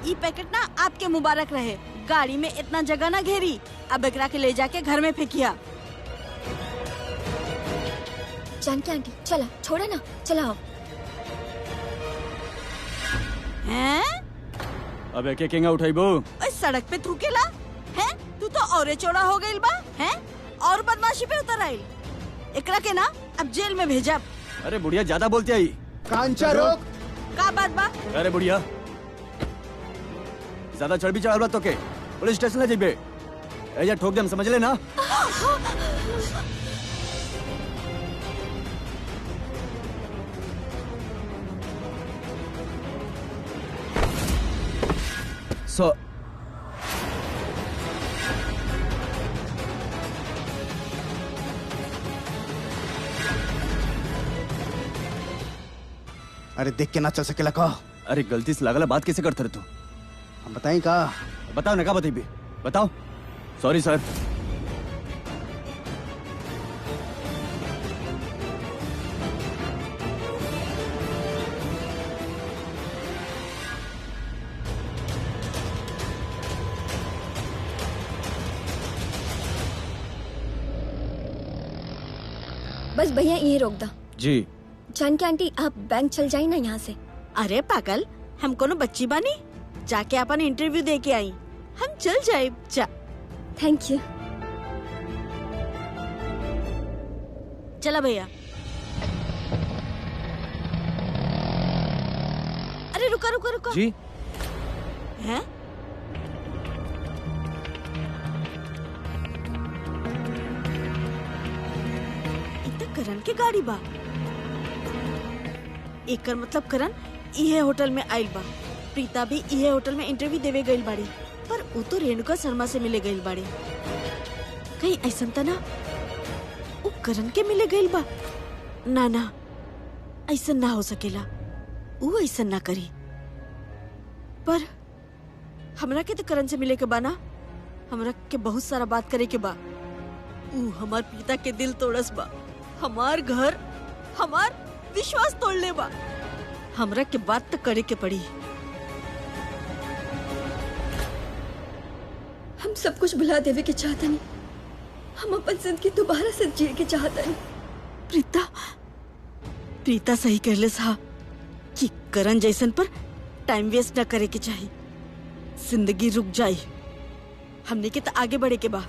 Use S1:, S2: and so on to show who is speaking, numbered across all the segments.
S1: ई पैकेट ना आपके मुबारक रहे। गाड़ी में इतना जगह ना घेरी, अब एकरा के ले जाके घर में फेंकिया।
S2: जानकी आंटी चला, छोड़ा ना, चला आओ।
S1: हैं?
S3: अब एक केंगा उठाइबो?
S1: ओए सड़क पे थूकेला? हैं? तू तो औरे चौड़ा हो गइल बा? हैं? और बदमाशी पे उतर आइल। एकरा के ना अब जेल में भेजब।
S3: अरे बुढ़िया ज्यादा बोलती आई।
S4: कांचा रोक।
S1: का बात बा?
S3: अरे बुढ़िया ज्यादा चढ़ भी चढ़ा तो के पुलिस स्टेशन ले जेबे। ऐजा ठोक दे, हम समझ ले ना। सो
S4: अरे देख के ना चल सकेला का?
S3: अरे गलती से लागला, बात कैसे करते रहे तू?
S4: हम बताई का?
S3: बताओ ना, का बताइबे? बताओ। सॉरी सर।
S2: बस भैया यही रोक दा।
S3: जी।
S2: जानकी आंटी आप बैंक चल जाई ना यहाँ से।
S1: अरे पागल, हम कोनो बच्ची बानी? जाके अपन इंटरव्यू दे के आई, हम चल जाए। जा।
S2: Thank you.
S1: चला भैया। अरे रुका रुका रुका।
S3: जी।
S1: हैं? इतना करण के गाड़ी बा। एकर मतलब करण इहे होटल में आइल बा। प्रीता भी इहे होटल में इंटरव्यू देवे गइल बाड़ी, पर उ तो रेणुका शर्मा से मिले गइल बाड़ी। कहीं ऐसन त ना उ करण के मिले गइल बा? ना ना, ऐसन ना हो सकेला। उ ऐसन ना करी। पर हमरा के तो करण से मिले के बा ना। हमरा के बहुत सारा बात करे के बा। उ हमार प्रीता के दिल तोड़स बा, हमार घर, हमार विश्वास तोड़ ले बा। हमरा के बात तो करे के पड़ी।
S2: हम सब कुछ भुला देवे के चाहता नहीं, हम अपन जिंदगी दोबारा से जिए के चाहता नहीं।
S1: प्रीता, प्रीता सही कहले सा कि करण जैसन पर टाइम वेस्ट न करे के चाहिए। जिंदगी रुक जाई, हमने के तो आगे बढ़े के बा।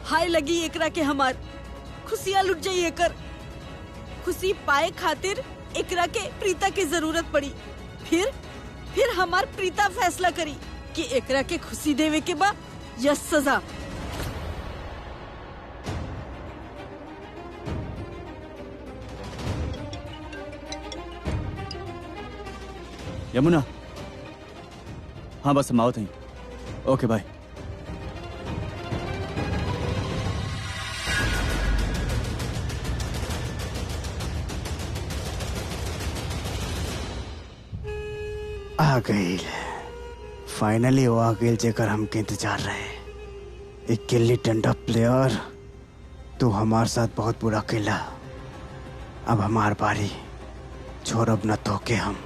S1: हाय लगी एकरा के हमार खुशियां लुट जाई। एकर खुशी पाए खातिर एकरा के प्रीता की जरूरत पड़ी। फिर हमार प्रीता फैसला करी कि एकरा के खुशी देवे के बा या सजा।
S3: यमुना, हाँ बस हम आओ थी। ओके बाय।
S4: आ गई फाइनली, वो आ गई जेकर हमके इंतजार रहे। एक गिल्ली डंडा प्लेयर, तू हमारे साथ बहुत बुरा खेला। अब हमार बारी, छोड़ अब न तो के हम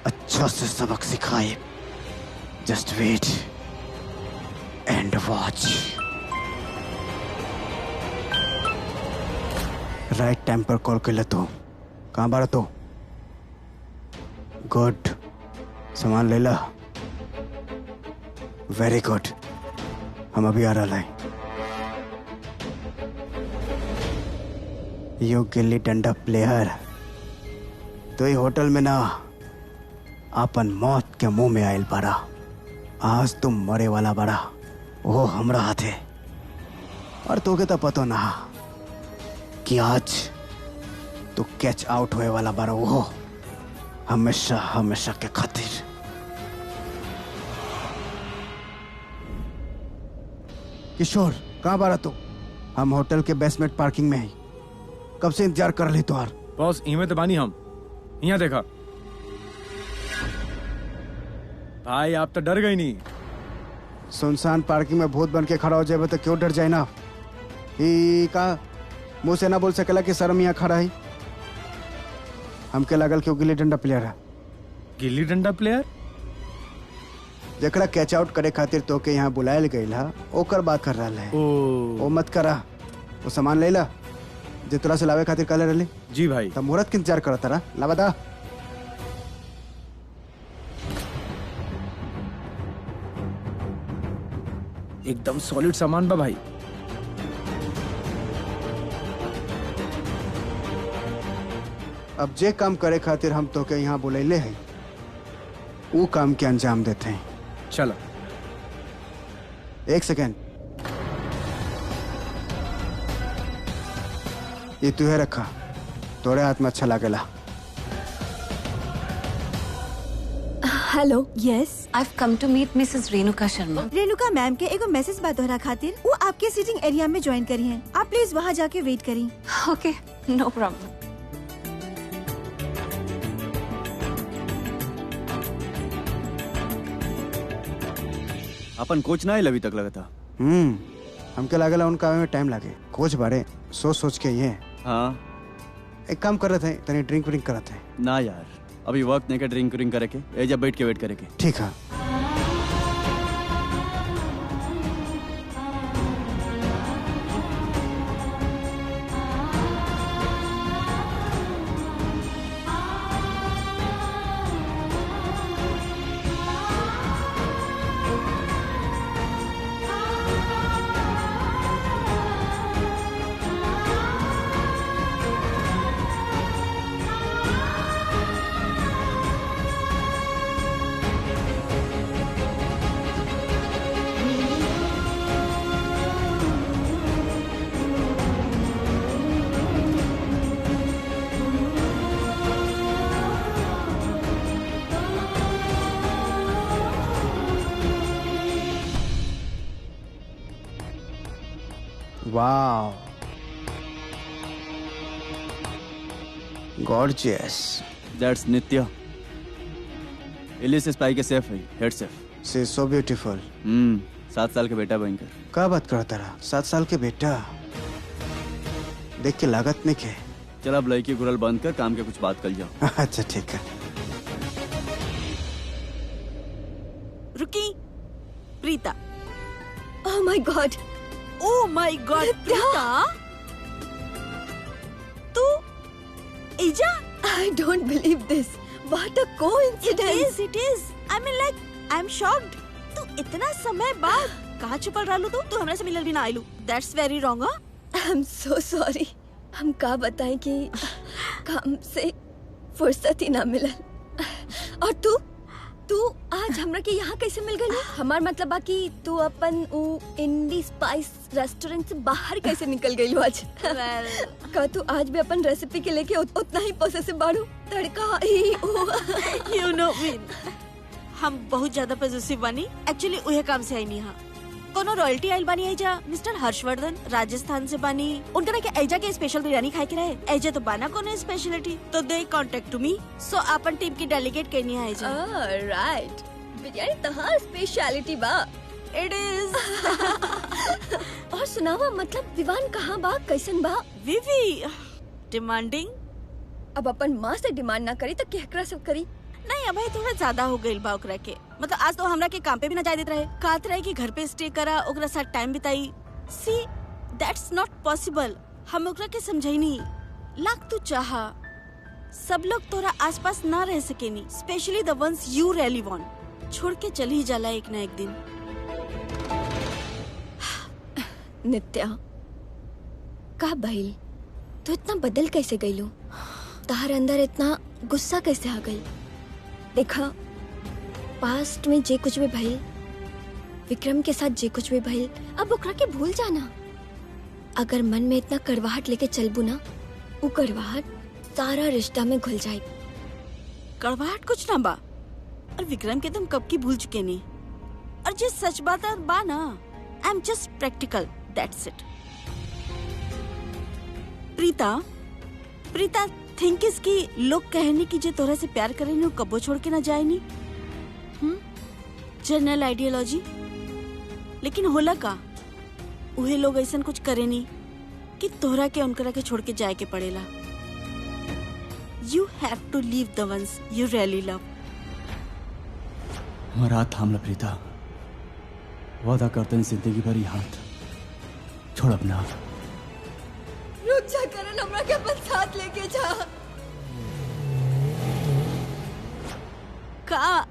S4: अच्छा से सबक सिखाए। Just wait and watch. Right time पर कॉल कर ले। तो कहाँ बारा? तो गुड, सामान ले ला। वेरी गुड, हम अभी आ रहा है। यो गिल्ली डंडा प्लेयर, तो ये होटल में ना अपन मौत के मुंह में आयल बारा। आज तुम मरे वाला बड़ा, वो हमरा हाथे। और तोके तो पतो ना कि आज तू कैच आउट होए वाला बारा। वो हमेशा हमेशा के खातिर। किशोर, कहाँ बारा तू? हम होटल के बेसमेंट पार्किंग में हैं। कब से इंतजार कर रही तुहार?
S5: बॉस इमे तो बानी हम यहाँ देखा। भाई आप तो डर गई नहीं।
S4: सुनसान पार्किंग में भूत बन के खड़ा हो जाए तो क्यों डर जाए ना? ही का मुंह से ना बोल सकेला कि शर्म यहाँ खड़ा है। हमके लागल क्यों गिल्ली डंडा प्लेयर है।
S5: गिल्ली डंडा प्लेयर?
S4: जकरा कैच आउट करे खातिर तो के यहाँ बुलायल गईल हा ओकर बात कर रहा है।
S5: ओ
S4: ओ मत करा, वो सामान ले ला जे तोरा से लावे खातिर कहले रहली।
S5: जी भाई।
S4: तब मुहूर्त के इंतजार करत रहा, ला बता।
S5: एकदम सॉलिड सामान बा भाई।
S4: अब जे काम करे खातिर हम तो के यहाँ बुलैले हैं वो काम के अंजाम देते हैं।
S5: चलो।
S4: 1 सेकेंड, ये तुहे रखा, तोरे हाथ में अच्छा लागेला।
S2: Hello. Yes,
S6: I've come to meet Mrs. Renuka Sharma.
S7: Renuka ma'am के एगो मैसेज बात दोहरा खातिर वो आपके सीटिंग एरिया में ज्वाइन करी हैं। आप प्लीज वहाँ जाके वेट करी।
S6: Okay, no problem.
S3: अपन कोच ना आइल अभी तक लगता।
S4: हमके लागेला उनका आवे में टाइम लागे। कोच बारे सोच सोच के ये
S3: हाँ
S4: एक काम कर रहे थे, तनी ड्रिंक व्रिंक करत है।
S3: ना यार, अभी वक्त नहीं के ड्रिंक व्रिंक करे के, एजा बैठ के वेट करे के।
S4: ठीक है। Wow. Gorgeous.
S3: That's नित्या। इलिस स्पाई के सेफ है, head safe.
S4: She's so beautiful.
S3: 7 साल के बेटा भयंकर।
S4: क्या बात करता रहा? 7 साल के बेटा देख के लागत नहीं के।
S3: चल अब लड़की गुरल बंद कर, काम के कुछ बात कर जाओ।
S4: अच्छा ठीक है।
S1: रुकी, प्रीता।
S2: ओह माय गॉड।
S1: ओह माय गॉड प्रीता, तू एजा?
S2: I don't believe this. What a coincidence.
S1: It is. I mean like I'm shocked. तू इतना समय बाद कहाँ छुपल रहलू तू हमरा से मिलल भी ना आइलू। That's very wrong, हाँ?
S2: I'm so sorry. हम का बताएं कि काम से फुर्सत ही ना मिलल। और तू आज हमरा के यहाँ कैसे मिल गई? हमार मतलब बा कि तू अपन इंडी स्पाइस रेस्टोरेंट से बाहर कैसे निकल गई आज?
S1: Well,
S2: का तू आज भी अपन रेसिपी के लेके उतना ही पोसेसिव बाड़ू? तड़का ही
S1: you know me. हम बहुत ज्यादा पॉजिटिव बानी। एक्चुअली उहे काम से आई नहीं हाँ। कोनो रॉयल्टी आइल बानी एजा मिस्टर हर्षवर्धन राजस्थान से बानी। उनका के एजा के स्पेशल बिरयानी खाए के रहे। एजा तो बाना कोनो स्पेशलिटी, तो दे कांटेक्ट टू मी। सो अपन टीम की डेलीगेट करनी है एजा।
S2: राइट, बिरयानी तहार स्पेशलिटी बा।
S1: It is.
S2: और सुनावा, मतलब विवान कहाँ बा, कैसन बा?
S1: विवी डिमांडिंग।
S2: अब अपन माँ से डिमांड ना करी तो केकरा से करी?
S1: नहीं अब थोड़ा ज्यादा हो गई बा ओकरा के। मतलब आज तो हमरा के काम पे भी ना जाए देत रहे। कहत रहे कि घर पे स्टे करा, ओकरा साथ टाइम बिताई। See that's not possible. हम ओकरा के समझाइनी लाख तू चाहा सब लोग तोरा आसपास ना रह सकेनी, specially the ones you really want. छोड़ के चल ही जाला एक ना एक दिन।
S2: नित्या का भइल? तू इतना बदल कैसे गईलू? तहार अंदर इतना गुस्सा कैसे आ गई? देखा, पास्ट में जे कुछ भी भइल, विक्रम के साथ जे कुछ भी भइल, अब ओकरा के भूल जाना। अगर मन में इतना कड़वाहट लेके चलबू ना, वो कड़वाहट सारा रिश्ता में घुल जाए।
S1: कड़वाहट कुछ ना बा, और विक्रम के तुम कब की भूल चुके नहीं। और जे सच बात है बा ना, I am just practical, that's it. Preeta think इसकी लोग कहने की जे तोरा से प्यार करे नी कबो छोड़ के ना जाए नी। जनरल आइडियोलॉजी, लेकिन होला का उहे लोग ऐसा कुछ करे नी कि तोरा के उनकरा के छोड़ के जाए के पड़ेला। You have to leave the ones you really love.
S3: हमारा हाथ थाम ला प्रीता, वादा करते हैं जिंदगी भर ये हाथ छोड़ अपना हाथ।
S2: रुक जा करण, हमरा के अपन साथ लेके जा।
S1: का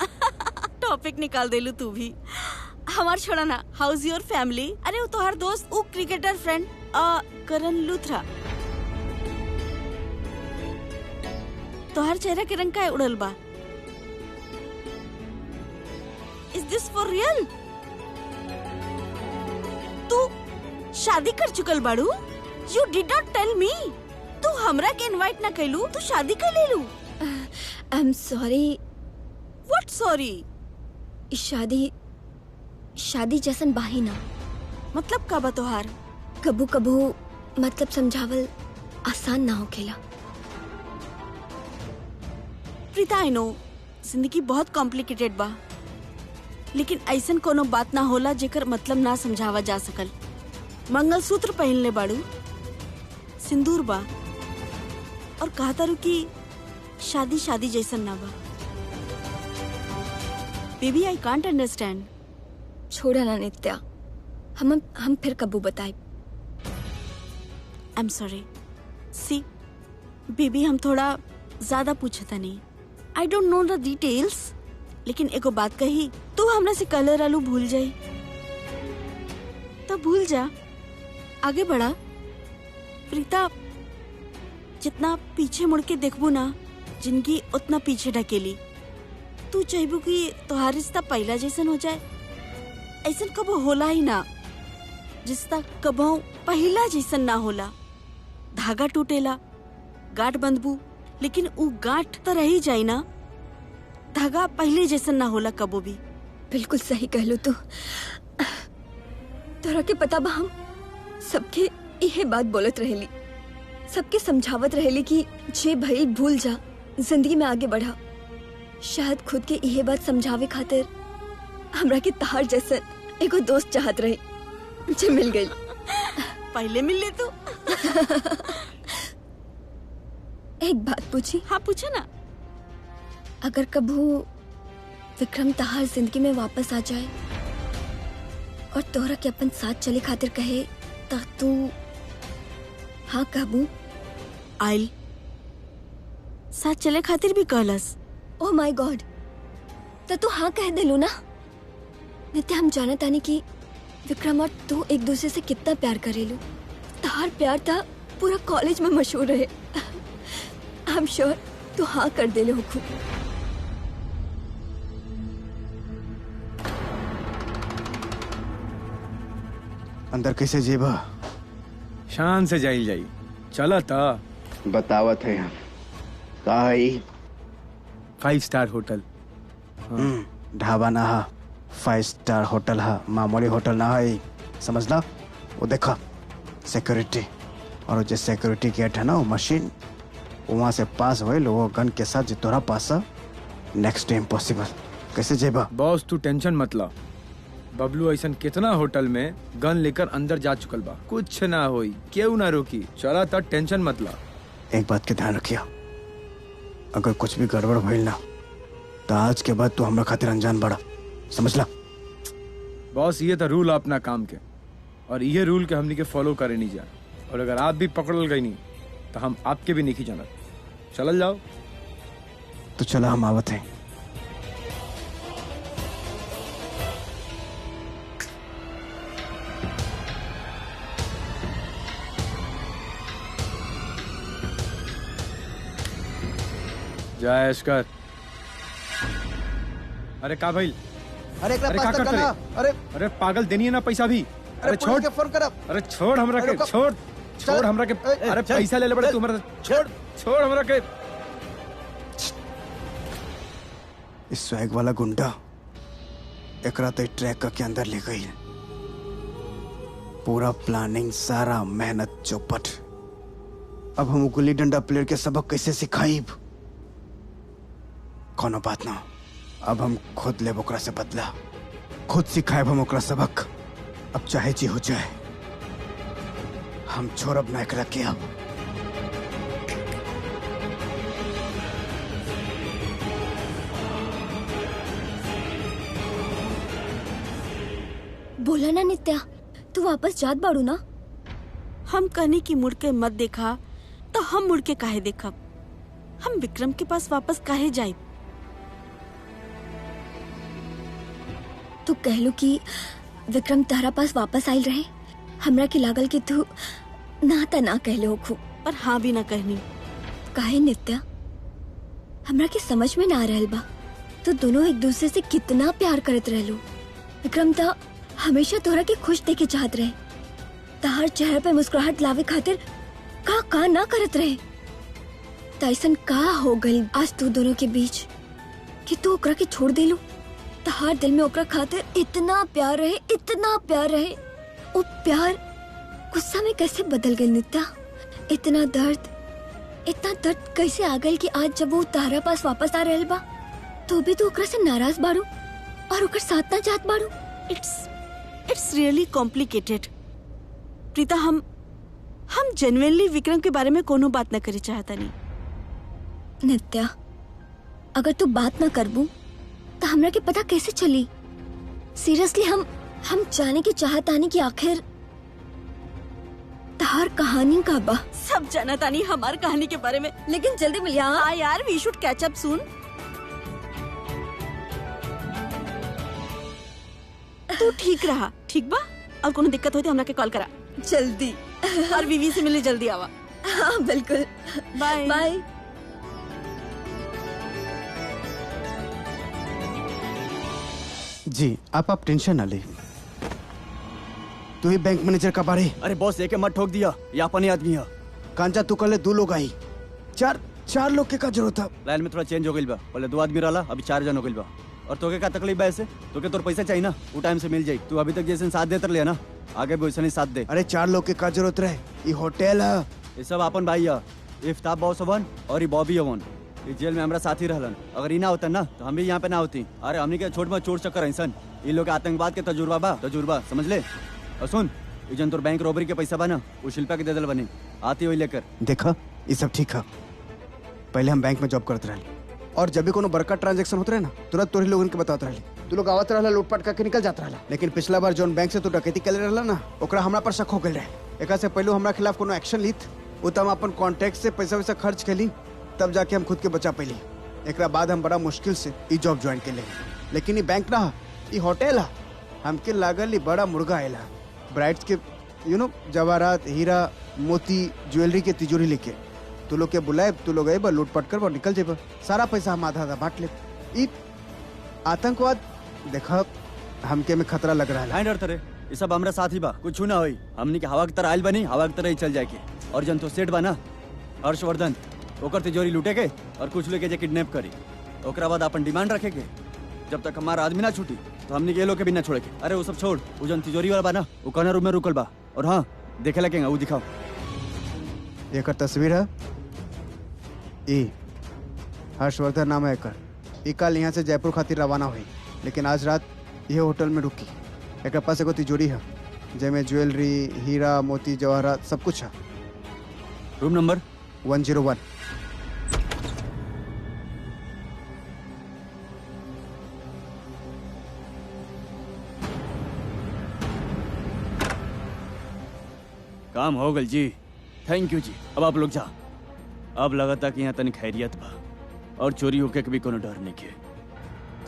S1: टॉपिक निकाल देलू तू भी। हमार छोड़ा ना, हाउस योर फैमिली। अरे वो तोहार दोस्त, वो क्रिकेटर फ्रेंड करण लूथरा। तोहार चेहरा के रंग का उड़ल बा। Is this for real? तू शादी कर चुकल बाड़ू? You did not tell me. तू हमरा के इनवाइट ना कैलू, तू शादी कर लेलू।
S2: आई एम सॉरी।
S1: What sorry?
S2: शादी जैसन बाही ना।
S1: मतलब का बा तोहार?
S2: कबू कबू मतलब समझावल आसान ना होखेला।
S1: प्रीता, आई नो जिंदगी बहुत कॉम्प्लिकेटेड बा, लेकिन ऐसन कोनो बात ना होला जेकर मतलब ना समझावा जा सकल। मंगलसूत्र पहनले बाड़ू, सिंदूर बा, और कहा तारू कि शादी शादी जैसन ना बा। Baby, I can't understand.
S2: छोड़ा ना नित्या, हम फिर कबू बताए।
S1: I am sorry. See baby, हम थोड़ा ज्यादा पूछता नहीं। I don't know the details, लेकिन एगो बात कही, तू हमरा से कलर आलू भूल जाई तो भूल जा, आगे बढ़ा। प्रीता, जितना पीछे मुड़ के देखबू ना, जिंदगी उतना पीछे ढकेली। तू चाहबू कि तोहार रिश्ता पहला जैसन हो जाए, ऐसन कबो होला ही ना। रिश्ता कबो पहला जैसन ना होला। धागा टूटेला, गांठ बंधबू, लेकिन उ गांठ तो रही जाई ना। धागा पहले जैसन ना होला कबो भी।
S2: बिल्कुल सही कहलू तू। तोरा के पता बा, हम सबके यही बात बोलत रहेली, सबके समझावत रहेली कि जे भइल भूल जा, जिंदगी में आगे बढ़ा। शायद खुद के यही बात समझावे खातिर हमरा के तहार जैसन एगो दोस्त चाहत रहे, जे मिल गई।
S1: पहले मिल ले तू।
S2: एक बात पूछी?
S1: हाँ, पूछा ना।
S2: अगर कभू विक्रम तहार जिंदगी में वापस आ जाए और तोहरा के अपन साथ चले खातिर कहे, ता तू हाँ कहबू?
S1: आइल साथ चले खातिर भी कहलस।
S2: ओह माय गॉड, ता तू हाँ कह देलू ना। नित्या, हम जाना तानी कि विक्रम और तू एक दूसरे से कितना प्यार करेलू। तहार प्यार था पूरा कॉलेज में मशहूर रहे। आई एम श्योर तू हाँ कर देले हो खूब।
S4: अंदर कैसे जेबा?
S5: शान से जाइल जाई। चला था
S4: बतावत है हम का है?
S5: 5 स्टार होटल।
S4: ढाबा ना हा, 5 स्टार होटल हा, मामूली होटल ना है, समझला? वो देखा सिक्योरिटी, और वो जो सिक्योरिटी गेट है ना, वो मशीन वहाँ से पास हुए वो गन के साथ जो तोरा पास है, नेक्स्ट डे इम्पॉसिबल। कैसे जेबा?
S5: बॉस तू टेंशन मत ला। बबलू ऐसन कितना होटल में गन लेकर अंदर जा चुकल बा, कुछ ना होई, क्यों ना रोकी। चला था, टेंशन मत ला।
S4: एक बात के ध्यान रखिया, अगर कुछ भी गड़बड़ भइल ना, तो आज के बाद तू हमरा खातिर अनजान बड़ा, समझला?
S5: बॉस ये था रूल अपना काम के, और ये रूल के हमनी के फॉलो करे नहीं जा। और अगर आप भी पकड़ल गई नहीं तो हम आपके भी नहीं जाना। चल जाओ।
S4: तो चला, हम आवत हैं।
S5: जय एशकर। अरे का भाई?
S3: अरे
S5: अरे का कर
S3: करना।
S5: अरे पागल, देनी है ना पैसा भी। अरे छोड़,
S3: फोन करब।
S5: अरे छोड़ हमरा के, छोड़ हमरा के। अरे पैसा ले ले बड़े तू हमरा। छोड़ हमरा के।
S4: इस स्वैग वाला गुंडा एकरा तो ट्रैक के अंदर ले गई। पूरा प्लानिंग, सारा मेहनत चौपट। अब हम गुल्ली डंडा प्लेयर के सबक कैसे सिखाइब? कोनो बात ना, अब हम खुद ले ओकरा से बदला, खुद सिखाएब हम ओकरा सबक। अब चाहे जी हो जाए, हम छोड़ब ना एकरा के। अब
S2: बोला ना नित्या, तू वापस जात बाड़ू ना।
S1: हम कहने की मुड़ के मत देखा तो हम मुड़ के काहे देखब? हम विक्रम के पास वापस काहे जाए?
S2: तू कहलू कि विक्रम तारा पास वापस आयल रहे, हमरा के लागल कि तू ना ता ना कहले होखू।
S1: पर हाँ भी ना कहनी।
S2: काहे नित्या, हमरा के समझ में ना आ रहल बा तो दोनों एक दूसरे से कितना प्यार करत रहलू। विक्रम ता हमेशा तोरा के खुश देखे चाहत रहे, तार चेहरे पे मुस्कुराहट लावे खातिर का ना करत रहे। तैसन का हो गई आज तू दोनों के बीच कि तू ओकरा के छोड़ देलू? तार दिल में ओकरा खातिर इतना प्यार रहे, इतना प्यार रहे। वो प्यार गुस्सा में कैसे बदल गई नित्या? इतना दर्द कैसे आ गई कि आज जब वो तारा पास वापस आ रहल बा तो भी तू ओकरा से नाराज बाड़ू और ओकर साथ ना जात बाड़ू।
S1: It's really complicated Preeta. हम जेन्युइनली विक्रम के बारे में कोनो बात न करे चाहता नहीं।
S2: नित्या, अगर तू बात ना करबू तो हमरा के पता कैसे चली? सीरियसली हम जाने की चाहतानी कि आखिर तार कहानी का बा।
S1: सब जाना तानी हमार कहानी के बारे में,
S2: लेकिन जल्दी मिल यहाँ।
S1: हाँ यार, we should catch up soon. तू ठीक रहा, ठीक बा? और कोनो दिक्कत होती हमरा के कॉल करा
S2: जल्दी।
S1: और बीवी से मिले जल्दी आवा।
S2: हाँ बिल्कुल,
S1: बाय
S2: बाय।
S4: जी आप टेंशन ना ले। तू ही बैंक मैनेजर का बारे।
S3: अरे बॉस, एक मत ठोक दिया, ये अपने आदमी है।
S4: कांचा तू कल 2 लोग आई, चार लोग के का जरूरत था?
S3: लाइन में थोड़ा चेंज हो गई बा, पहले 2 आदमी रहला, अभी 4 जन हो गई बा। और तोके का तकलीफ बा ऐसे? तोके तोर पैसा चाहिए ना, वो टाइम से मिल जाई। तू अभी तक जैसे साथ देते रहे ना, आगे भी वैसे नहीं साथ दे।
S4: अरे 4 लोग के का जरूरत रहे? ये होटल है।
S3: ये सब अपन भाई है, इफ्ताब बॉस अवन और ये बॉबी अवन। इस जेल में हमारा साथी रहलन। अगर ये ना होता ना तो हम भी यहाँ पे ना होती। अरे हमने के छोट में चोर चक्कर इंसान, ये लोग आतंकवाद के तजुर्बा समझ ले। और सुन, ये जन तोर बैंक रॉबरी के पैसा बना वो शिल्पा के दे दल बनी, आती हुई लेकर।
S4: देखा, ये सब ठीक है। पहले हम बैंक में जॉब करते रहे और जब भी कोनो बड़का ट्रांजैक्शन होता रहे ना, तुरंत तोरी लोगन के बताते रहे। तू लोग आवत रहला, लूटपाट करके निकल जाता रहला। लेकिन पिछला बार जोन बैंक से तू डकैती कर रहला ना, ओकरा हमरा पर शक हो गई रहे। एक से पहले हमरा खिलाफ कोनो एक्शन लीत, वो तो हम अपन कॉन्टैक्ट से पैसा वैसा खर्च कैली, तब जाके हम खुद के बचा पैली। एक बाद हम बड़ा मुश्किल से ये जॉब ज्वाइन के ले। लेकिन ये बैंक ना, ये होटल है। हमके लागल बड़ा मुर्गा आयला, ब्राइड्स के जवाहरात, हीरा मोती, ज्वेलरी के तिजोरी लेके। तू लोग के बुलाए, तू लोग आए, लूटपाट कर निकल जेब। सारा पैसा हम आधा बांट ले। ई आतंकवाद देखा, हमके में खतरा लग रहा है।
S3: डरते रहे, ये सब हमारा साथ ही बा, कुछ ना होई। हमने के हवा की तरह आयल बनी, हवा की तरह ही चल जाके। और जन तो सेठ बना हर्षवर्धन, ओकर तिजोरी लूटे के और कुछ लेके जे किडनैप करी। ओकरा बाद अपन डिमांड रखे के जब तक हमारा आदमी ना छूटी तो हमने के लोग के भी ना छोड़े के। अरे वो सब छोड़, वो जन तिजोरी वाला बा ना, वो कौन रूम में रुकल बा। और हाँ, देखे लगेगा, वो दिखाओ।
S4: एक तस्वीर है, ई हर्षवर्धन नाम है एकर। ई कल यहाँ से जयपुर खातिर रवाना हुई, लेकिन आज रात ये होटल में रुकी। एक पास एगो तिजोरी है जेमे ज्वेलरी, हीरा मोती, जवाहरात सब कुछ है।
S3: Room number
S4: 101।
S3: काम हो गल जी, थैंक यू जी। अब आप लोग जा। अब लगाता कि यहाँ तनी खैरियत बा और चोरी होके भी कोनो डर नहीं के।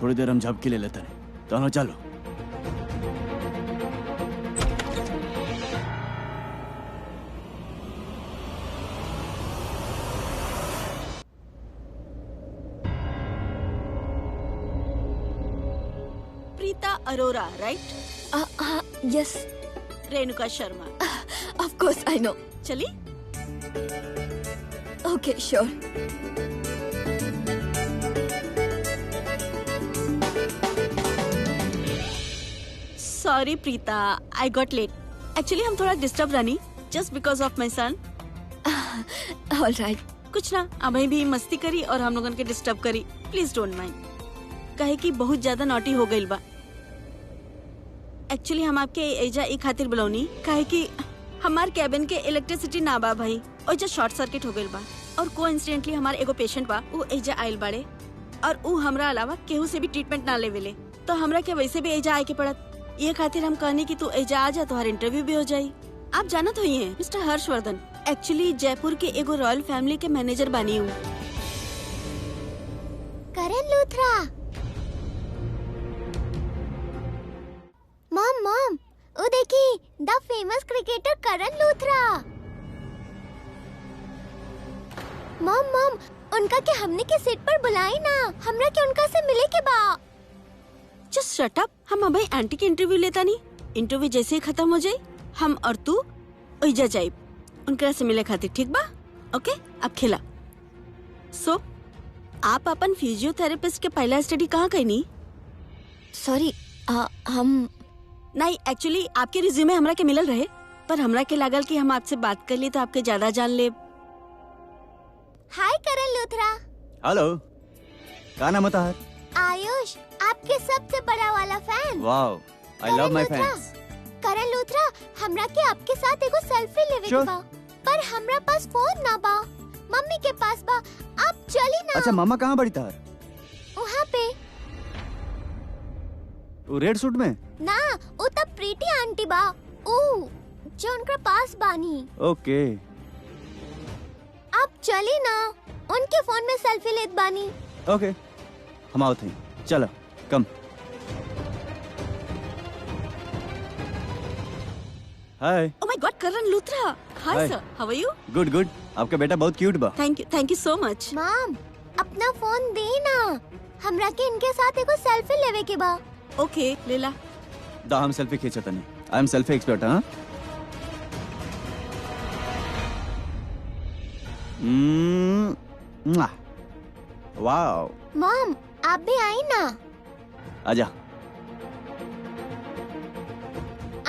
S3: थोड़ी देर हम झपकी ले लेते नहीं तो चलो।
S1: Preeta Arora, right?
S2: Yes,
S1: Renuka Sharma.
S2: Of course I know.
S1: चली?
S2: Okay, sure.
S1: Sorry Preeta, I got late. Actually हम थोड़ा डिस्टर्ब रही, just because of my son.
S2: All right.
S1: कुछ ना, अभी भी मस्ती करी और हम लोगन के डिस्टर्ब करी। प्लीज डोंट माइंड, कहे कि बहुत ज्यादा नॉटी हो गई बा। एक्चुअली हम आपके एजा ई खातिर बुलौनी, कहे कि हमार कैबिन के इलेक्ट्रिसिटी ना बा भाई, और जो शॉर्ट सर्किट हो गई बा। और कोइंसिडेंटली हमार एगो पेशेंट बा, वो एजा आयल बाड़े और वो हमरा अलावा केहू से भी ट्रीटमेंट ना लेवेले, तो हमरा के वैसे भी एजा आए के पड़त। ये खातिर हम कहने की तू एजा आ जा, तुम्हारा इंटरव्यू भी हो जाई। आप जानत हो ये मिस्टर हर्षवर्धन एक्चुअली जयपुर के एगो रॉयल फैमिली के मैनेजर बानी हूँ।
S2: करण लूथरा। मॉम मॉम, ओ देखी द famous cricketer Karan Luthra. Mom mom, उनका के हमने के सेट पर बुलाई ना, हमरा के उनका से मिले के बा।
S1: जस्ट शट अप, हम अभी आंटी के इंटरव्यू लेता नहीं। इंटरव्यू जैसे ही खत्म हो जाए हम और तू ओइजा जाए उनकरा से मिले खातिर, ठीक बा? ओके, अब खिला। सो आप अपन फिजियोथेरेपिस्ट के पहला स्टडी कहाँ कहीं?
S2: सॉरी, हम
S1: नहीं, एक्चुअली आपके रिज्यूमे हमरा के मिलल रहे, पर हमरा के लागल कि हम आपसे बात कर ली तो आपके ज्यादा जान ले।
S2: हाय करण लूथरा।
S3: हेलो, का नाम है ताहर?
S2: आयुष, आपके सबसे बड़ा वाला fan.
S3: Wow, I love my fans.
S2: Karan Luthra, हमरा के आपके साथ एगो सेल्फी लेवे के बा, पर हमरा पास फोन ना बा, मम्मी के पास बा। आप चली ना।
S3: अच्छा, मामा कहाँ बड़ी ताहर?
S2: वहाँ पे
S3: वो रेड सूट में?
S2: ना, वो तब प्रीति आंटी बा, ओ जो उनका पास बानी।
S3: ओके,
S2: आप चली ना, उनके फोन में सेल्फी लेत बानी।
S3: ओके, हम आओ थे। चलो, come. Hi.
S1: Oh my God, Karan Luthra. Hi
S3: Hi.
S1: Sir, how are you?
S3: Good good, आपका बेटा बहुत क्यूट बा।
S1: Thank you so much.
S2: Mom, अपना फोन दे ना, हमरा के इनके साथ एगो सेल्फी लेवे के बा।
S1: ओके, ले ला।
S3: दा हम सेल्फी खींचता नहीं। I am selfie expert. हाँ, वाओ।
S2: मॉम, आप भी आई ना।
S3: आजा।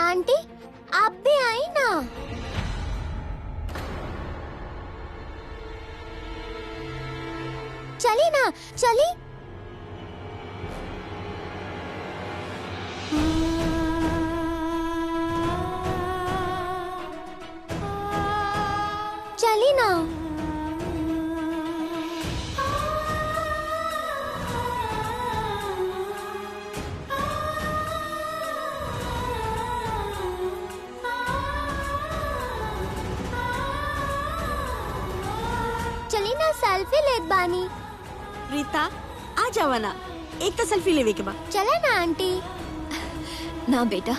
S2: आंटी, आप भी आई ना। चली ना, चली। चली ना। चली ना, सेल्फी लेत बानी।
S1: प्रीता, आ जावा ना, एक तो सेल्फी लेवे के बा।
S2: चला ना आंटी। ना बेटा,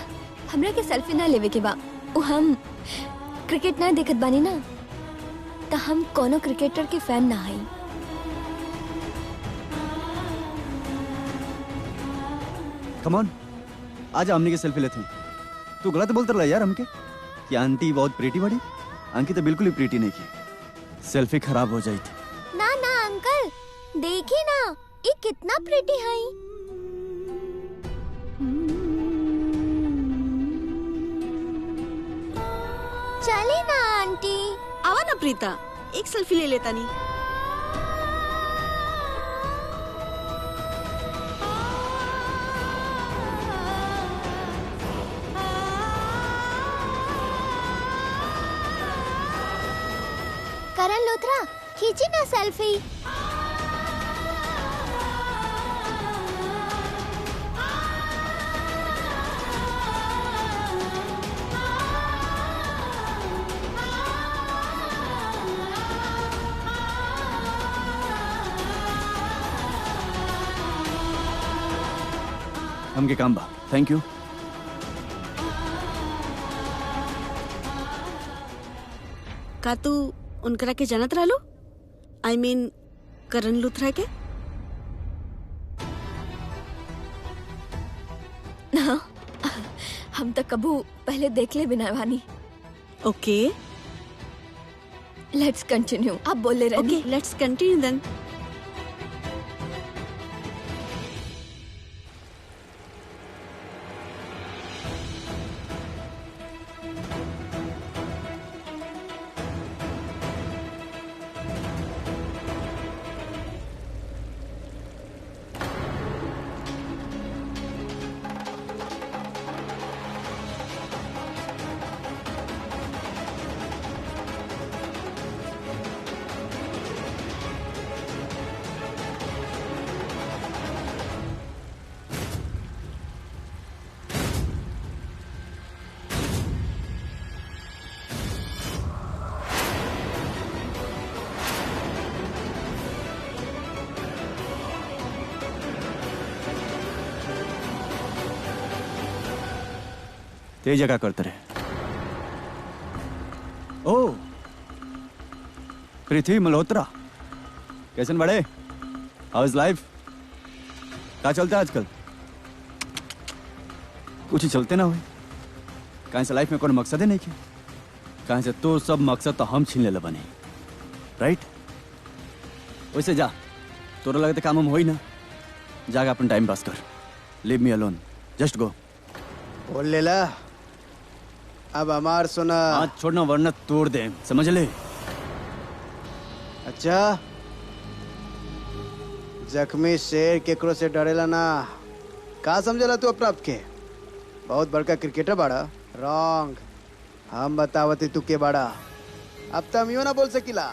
S2: हमरा के सेल्फी ना लेवे के बा। ओ हम क्रिकेट ना देखत बानी ना, तो हम कोनो क्रिकेटर के फैन ना हई।
S3: कम ऑन, आजा हमने के सेल्फी लेते हैं। तू गलत बोलते रहा यार हमके कि आंटी बहुत प्रीटी बड़ी। आंटी तो बिल्कुल ही प्रीटी नहीं की, सेल्फी खराब हो जाई थी।
S2: ना ना अंकल, देखी ना, ये कितना प्रिटी है। चली ना आंटी।
S1: आवा ना प्रीता, एक सेल्फी ले लेता नहीं।
S2: करण लूथरा, खींची ना सेल्फी।
S3: हमके काम बा, थैंक यू।
S1: का तू उनकरा के जानत रहलो? आई मीन करण लूथरा के?
S2: ना, हम तो कबू पहले देख ले बिना वानी।
S1: ओके
S2: लेट्स कंटिन्यू। आप बोले रहे।
S1: ओके, लेट्स कंटिन्यू देन।
S3: ते जगह करते रहे। ओ पृथ्वी मल्होत्रा, कैसन बड़े? हाउ इज लाइफ? क्या चलता है आजकल? कुछ ही चलते ना हुए। कहीं से लाइफ में कोई मकसद है नहीं क्या? कहीं से तो सब मकसद तो हम छीन ले बने, राइट? वैसे जा, तोरा लगता काम हम हो ही ना, जाके अपन टाइम पास कर। Leave me alone, just go.
S4: बोल लेला, अब हमार सुना।
S3: हाथ छोड़ना वरना तोड़ दे, समझ ले।
S4: अच्छा, जख्मी शेर केकरो से डरेला ना। का समझेला तू अपना आपके? बहुत बड़का क्रिकेटर बाड़ा? रॉन्ग। हम बतावती तू के बाड़ा। अब तो हम यूं ना बोल सकीला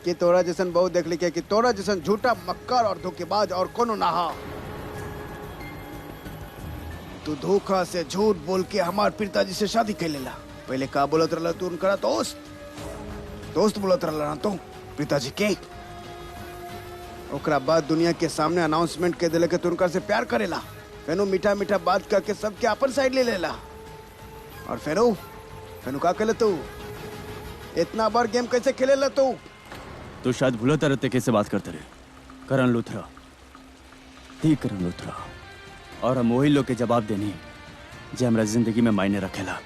S4: कि तोरा जैसन बहुत देख लिखे कि तोरा जैसन झूठा मक्कर और धोखेबाज और कोनो ना हा। तू धोखा से झूठ बोल के हमार पिताजी से शादी कर लेला। पहले का बोलत रहला तू उनकरा दोस्त बोलत रहला ना तू पिताजी के। ओकरा बाद दुनिया के सामने अनाउंसमेंट के दिले के तू उनकर से प्यार करेला। फेनो मीठा मीठा बात करके सबके अपन साइड ले लेला। और फेनो का खेले तू? इतना बार गेम कैसे खेलेला तू?
S3: तो शायद भूलता रहते कैसे बात करते रहे। करण लूथरा, ठीक करण लूथरा। और हम वही लोग के जवाब देनी जो हमारा जिंदगी में मायने रखेला।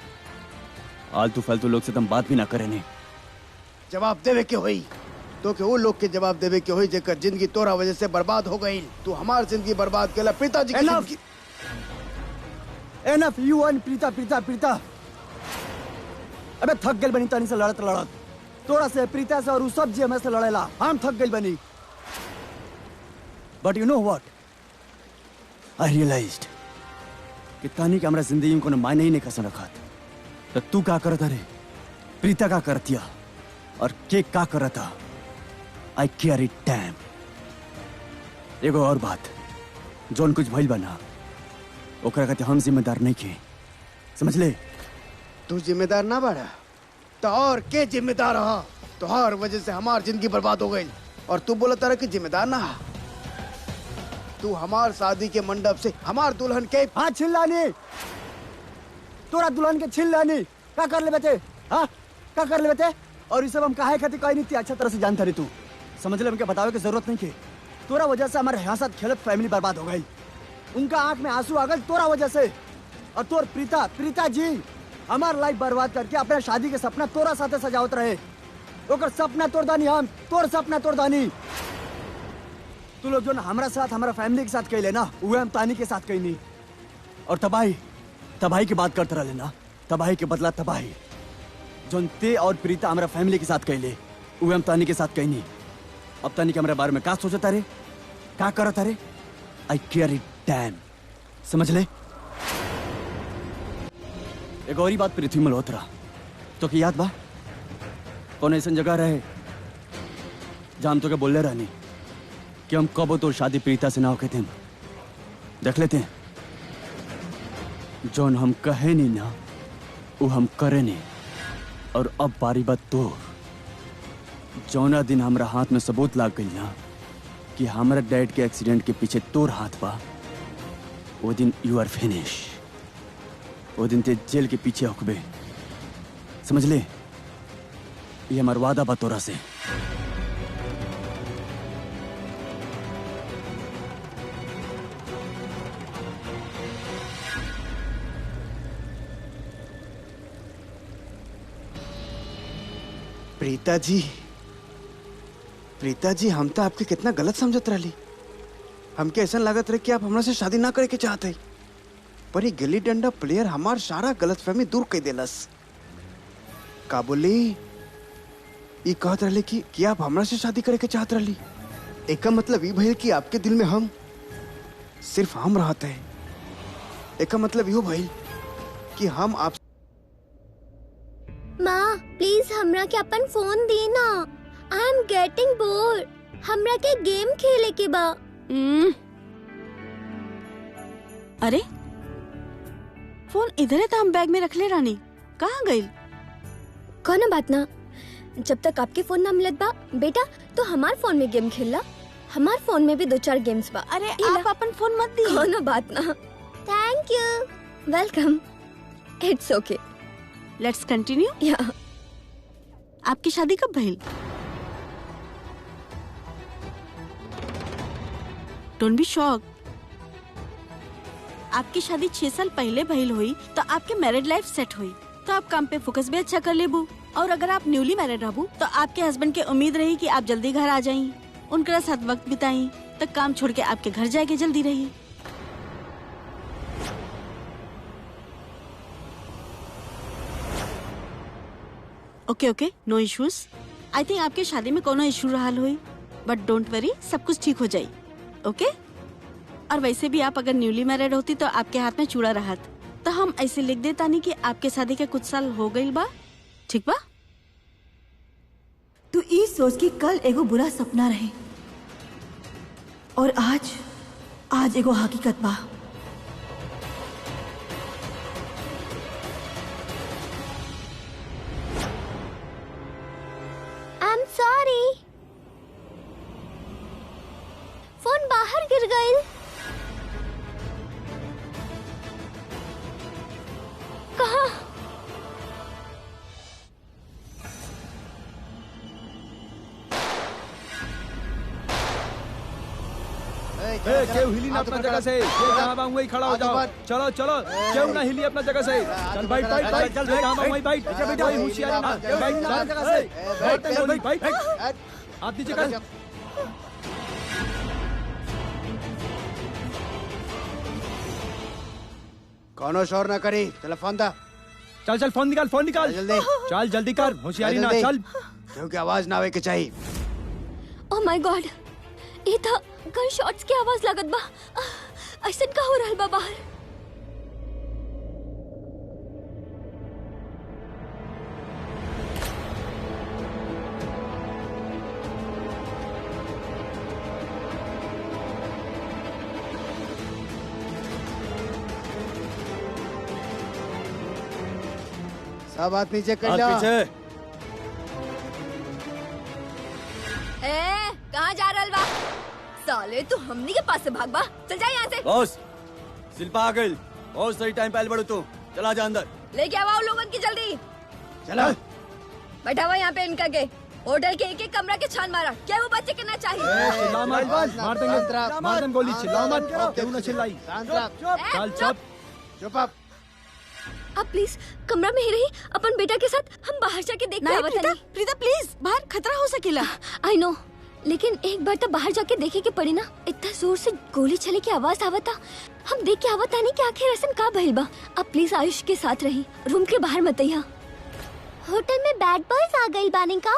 S3: आलतू फालतू लोग से तुम बात भी ना करे नहीं।
S4: जवाब देवे के होई तो के वो लोग के जवाब देवे के होई जेकर जिंदगी तोरा वजह से बर्बाद हो गई। तू हमार जिंदगी बर्बाद केला, पिताजी की जिंदगी।
S3: Enough you and Preeta. अबे थक गए बनी तानी से लड़त तोरा से, प्रीता से और उस सब जी हमें से लड़ेला। हम थक गए बनी। But you know what, I realised कि तानी के हमारा जिंदगी में कोनो मायने ही नहीं खसन रखा। तो तू का करता रे? प्रीता का करतिया और के का करता? आई केयर इट डैम। एगो और बात, जोन कुछ भइल बना ओकरा कहते हम जिम्मेदार नहीं के, समझ ले।
S4: तू जिम्मेदार ना बाड़ा तो और के जिम्मेदार रहा? तो हर वजह से हमार जिंदगी बर्बाद हो गई और तू बोला तारा कि जिम्मेदार ना। तू हमार शादी के मंडप से हमार दुल्हन के
S3: हाँ छिल्लानी, तोरा दुल्हन के छिल्लानी का कर ले बेटे? हाँ का कर ले बेटे? और ये सब हम काहे खातिर कहीं नहीं अच्छा तरह से जानता रही। तू समझ ले, हमके बतावे की जरूरत नहीं के। तोरा वजह से हमारे यहाँ साथ खेलत फैमिली बर्बाद हो गई। उनका आंख में आंसू आ गए तोरा वजह से। और तोर प्रीता जी हमार लाइफ बर्बाद करके अपने शादी के सपना तोरा साथे सजावत रहे। ओकर सपना तोड़ दानी, हम तोर सपना तोड़ दानी। तू लोग जो ना हमारा साथ हमारा फैमिली के साथ कही लेना, वो हम तानी के साथ कही नहीं। और तबाही की बात करते रह लेना, तबाही के बदला तबाही। जो ते और प्रीता हमारा फैमिली के साथ कही ले, वो हम तानी के साथ कही नहीं। अब तानी के हमारे बारे में का सोचता रे, का करता रे? आई केयर इट डैम, समझ ले। एक और ही बात पृथ्वी मल्होत्रा, तो की याद बा कौन ऐसा जगह रहे जहाँ हम तो क्या बोले रहनी कि हम कब तो शादी प्रीता से ना होके थे। देख लेते हैं, जोन हम कहे नहीं ना वो हम करे नहीं। और अब बारी बात तो जौना दिन हमारा हाथ में सबूत लाग गई ना कि हमारा डैड के एक्सीडेंट के पीछे तोर हाथ बा, वो दिन यू आर फिनिश। वो दिन ते जेल के पीछे हुक्बे, समझ ले। ये हमारा वादा बा तोरा से।
S4: प्रीता जी हम तो आपके कितना गलत समझत रही। हमके ऐसा लागत रहे कि आप हमरा से शादी ना करे के चाहते, पर ये गिल्ली डंडा प्लेयर हमार सारा गलतफहमी दूर कर देलस। का बोली ये कहत रहे कि आप हमरा से शादी करे के चाहत रही। एक मतलब ये भइल कि आपके दिल में हम सिर्फ हम रहते हैं। एक मतलब यो भइल कि हम आप।
S2: माँ प्लीज हमरा के अपन फोन दी ना, आई एम गेटिंग बोर। हमरा के गेम खेले के बा।
S1: अरे फोन इधर है तो हम बैग में रख ले रानी, कहाँ गई?
S2: कोनो बात ना, जब तक आपके फोन ना मिलत बा बेटा तो हमार फोन में गेम खेलला। हमार फोन में भी 2-4 गेम्स बा।
S1: अरे आप अपन फोन मत दी।
S2: कोनो बात ना। Thank you, welcome. It's okay.
S1: Lettuce continue.
S2: या
S1: आपकी शादी कब भइल? Don't be shock. आपकी शादी 6 साल पहले भइल हुई तो आपके मैरिड लाइफ सेट हुई तो आप काम पे फोकस भी अच्छा कर लेबू। और अगर आप न्यूली मैरिड रहबू तो आपके हस्बैंड के उम्मीद रही कि आप जल्दी घर आ जाई, उनके साथ वक्त बिताई, तो काम छोड़ के आपके घर जाके जल्दी रही। ओके, नो इश्यूज। आई थिंक आपके शादी में कोनो इशू रहा हुई, बट डोंट वरी, सब कुछ ठीक हो जाई। ओके और वैसे भी आप अगर न्यूली मैरिड होती तो आपके हाथ में चूड़ा रहत, तो हम ऐसे लिख देता नहीं कि आपके शादी के कुछ साल हो गई बा। ठीक बा?
S7: तू ई सोच कि कल एगो बुरा सपना रहे और आज एगो हकीकत बा।
S2: आई एम सॉरी, फोन बाहर गिर गई। कहाँ?
S5: केहू हिली ना अपना जगह से, जहाँ बा वहीं खड़ा हो जाओ। चलो चलो, केहू ना हिली अपना जगह से। चल बैठ बैठ बैठ, चल जहाँ बा वहीं बैठ। कोई होशियारी ना, बैठ बैठ बैठ। आप नीचे कर।
S4: कौनो शोर ना करी, चलो फोन दा।
S5: चल चल, फोन निकाल, फोन निकाल
S4: जल्दी।
S5: चल जल्दी कर, होशियारी ना, चल।
S4: क्योंकि आवाज ना आवे के चाहिए।
S2: ओह माय गॉड, ये था गन शॉट्स की आवाज लागत बा। ऐसा का हो रहल बा बाहर?
S4: सब हाथ नीचे कर
S3: हाथ
S4: लो।
S3: पीछे।
S2: कहाँ जा रहल बा? साले तू हमनी के पास से भाग बा। चल जा यहाँ से।
S3: बॉस, शिल्पा आ गई। बहुत सही टाइम पे आइल बड़ू तू। चला जा अंदर।
S2: लेके आओ लोगन की जल्दी।
S4: चलो।
S2: बैठा हुआ यहाँ पे इनका के होटल के एक कमरा के छान मारा। क्या वो बच्चे के ना चाहिए?
S5: चिल्ला मत, मार देंगे, मार देंगे गोली। चिल्लाओ मत, केहू ना चिल्लाई। चल चुप।
S4: चुप आप।
S2: अब प्लीज कमरा में ही रही अपन बेटा के साथ। हम बाहर जाके देख के आवत
S1: प्रीता,
S2: नहीं।
S1: प्रीता प्लीज, बाहर खतरा हो सकेला।
S2: आई नो, लेकिन एक बार तो बाहर जाके देखे के पड़ी ना। इतना जोर से गोली चले की आवाज आवता। हम देख के आवता नहीं कि आखिर ऐसा का भइल बा। अब प्लीज आयुष के साथ रही, रूम के बाहर मत आइया। होटल में बैड बॉयज आ गई बानी का।